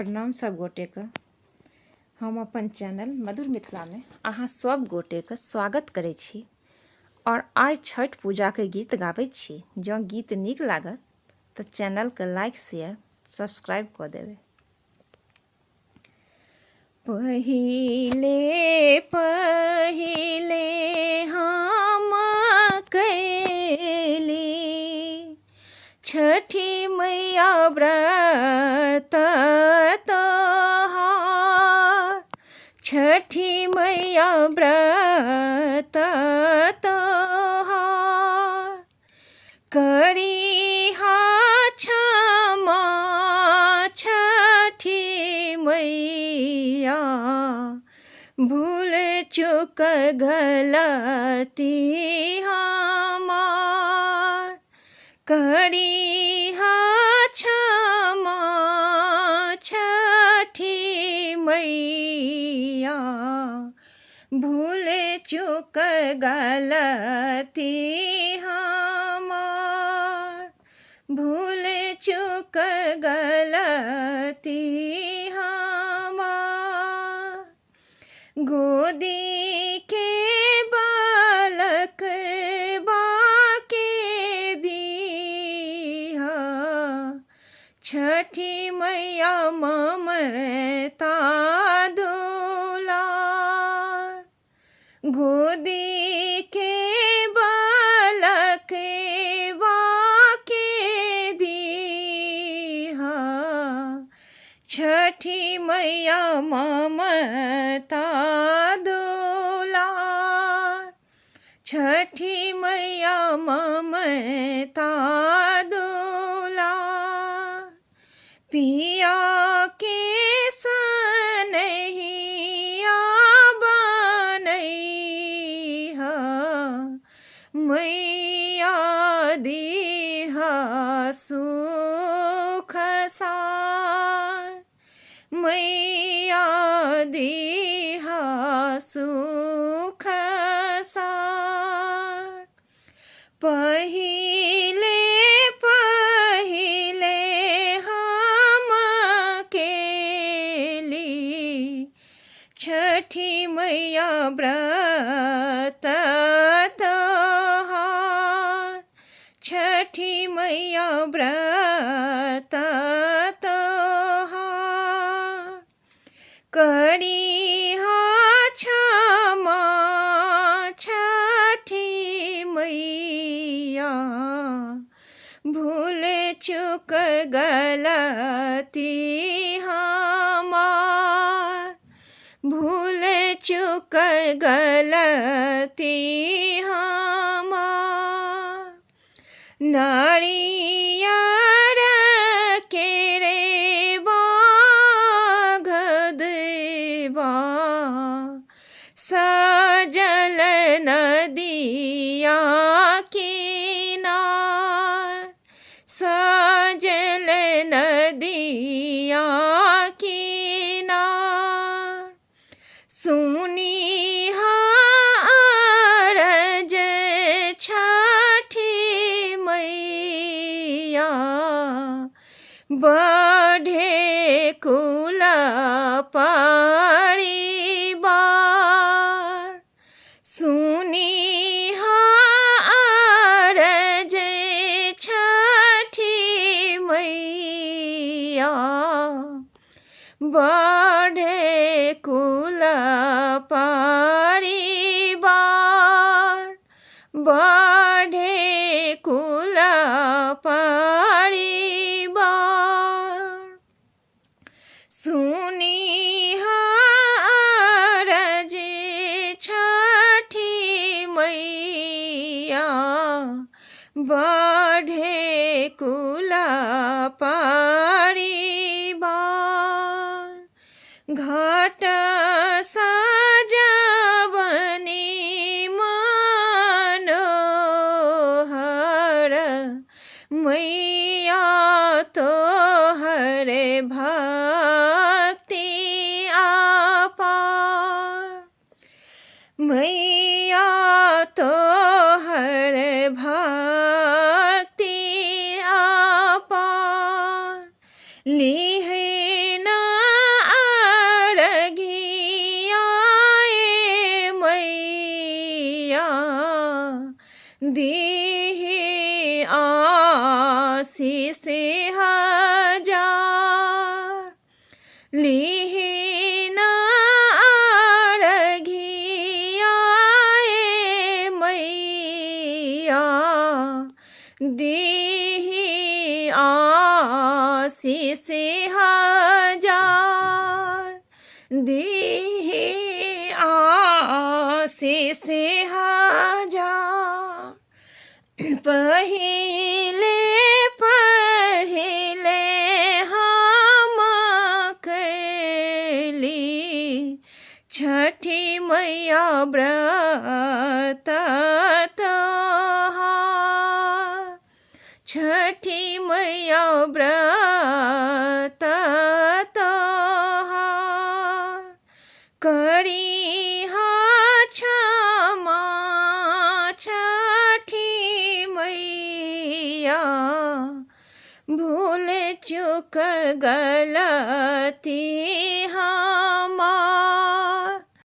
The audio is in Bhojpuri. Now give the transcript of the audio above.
प्रणाम सब गोटे का। हम अपन चैनल मधुर मिथिला में अहाँ सब गोटे का स्वागत करै छी और आज छठ पूजा के गीत गाबै छी। जँ गीत नीक लागत तो चैनल के लाइक शेयर सब्सक्राइब कऽ देबै। पहिले पहिले हम कैली छठी मैया व्रत तोहार, छठी मैया व्रत तोहार। करिहा क्षमा छठी मैया, भूल चूक गलती हमार। करिहा क्षमा छठी मैया, भूल चूक गलती हमार। भूल चूक गलती हमार। गोदी के बालक बाके दीहा, छठी मैया ममता दुलार। गोदी के बालक बाके दीहा, छठी मैया ममता दुलार। छठी मैया ममता दुलार। पिया के सनहिया बनैहा, मैया दीहा सुख सार। मैया दीहा सुख सार। पहिले पहिले हम केली छठी मैया व्रत तोहार, छठी मैया व्रत तोहार। करिहा क्षमा छठी मैया, भूल चूक गलती हमार। भूल चूक गलती हमार। नारियर के रे बाग देवा, सजल नदिया किनार। सजल नदिया किनार। सुनिहा अरज छठी मैया, बढ़े कुल परिवार। सुनिहा अरज छठी मैया, बढ़े कुल परिवार। बढ़े कुल परिवार। सुनिहा अरज छठी मैया, बढ़े कुल परिवार। घट सजवनी मनोहर, मैया तोहर भक्ति अपार। मैया तोहर भक्ति अपार। लिहे ना लीहिना अरघिया ए मैया दीहि आशीष हजार दीहि आशीष हजार पहिले पहिले हम कैली छठी मैया व्रत तोहार छठी मैया व्रत तोहार करिहा क्षमा छठी मैया भूल चूक गलती हमार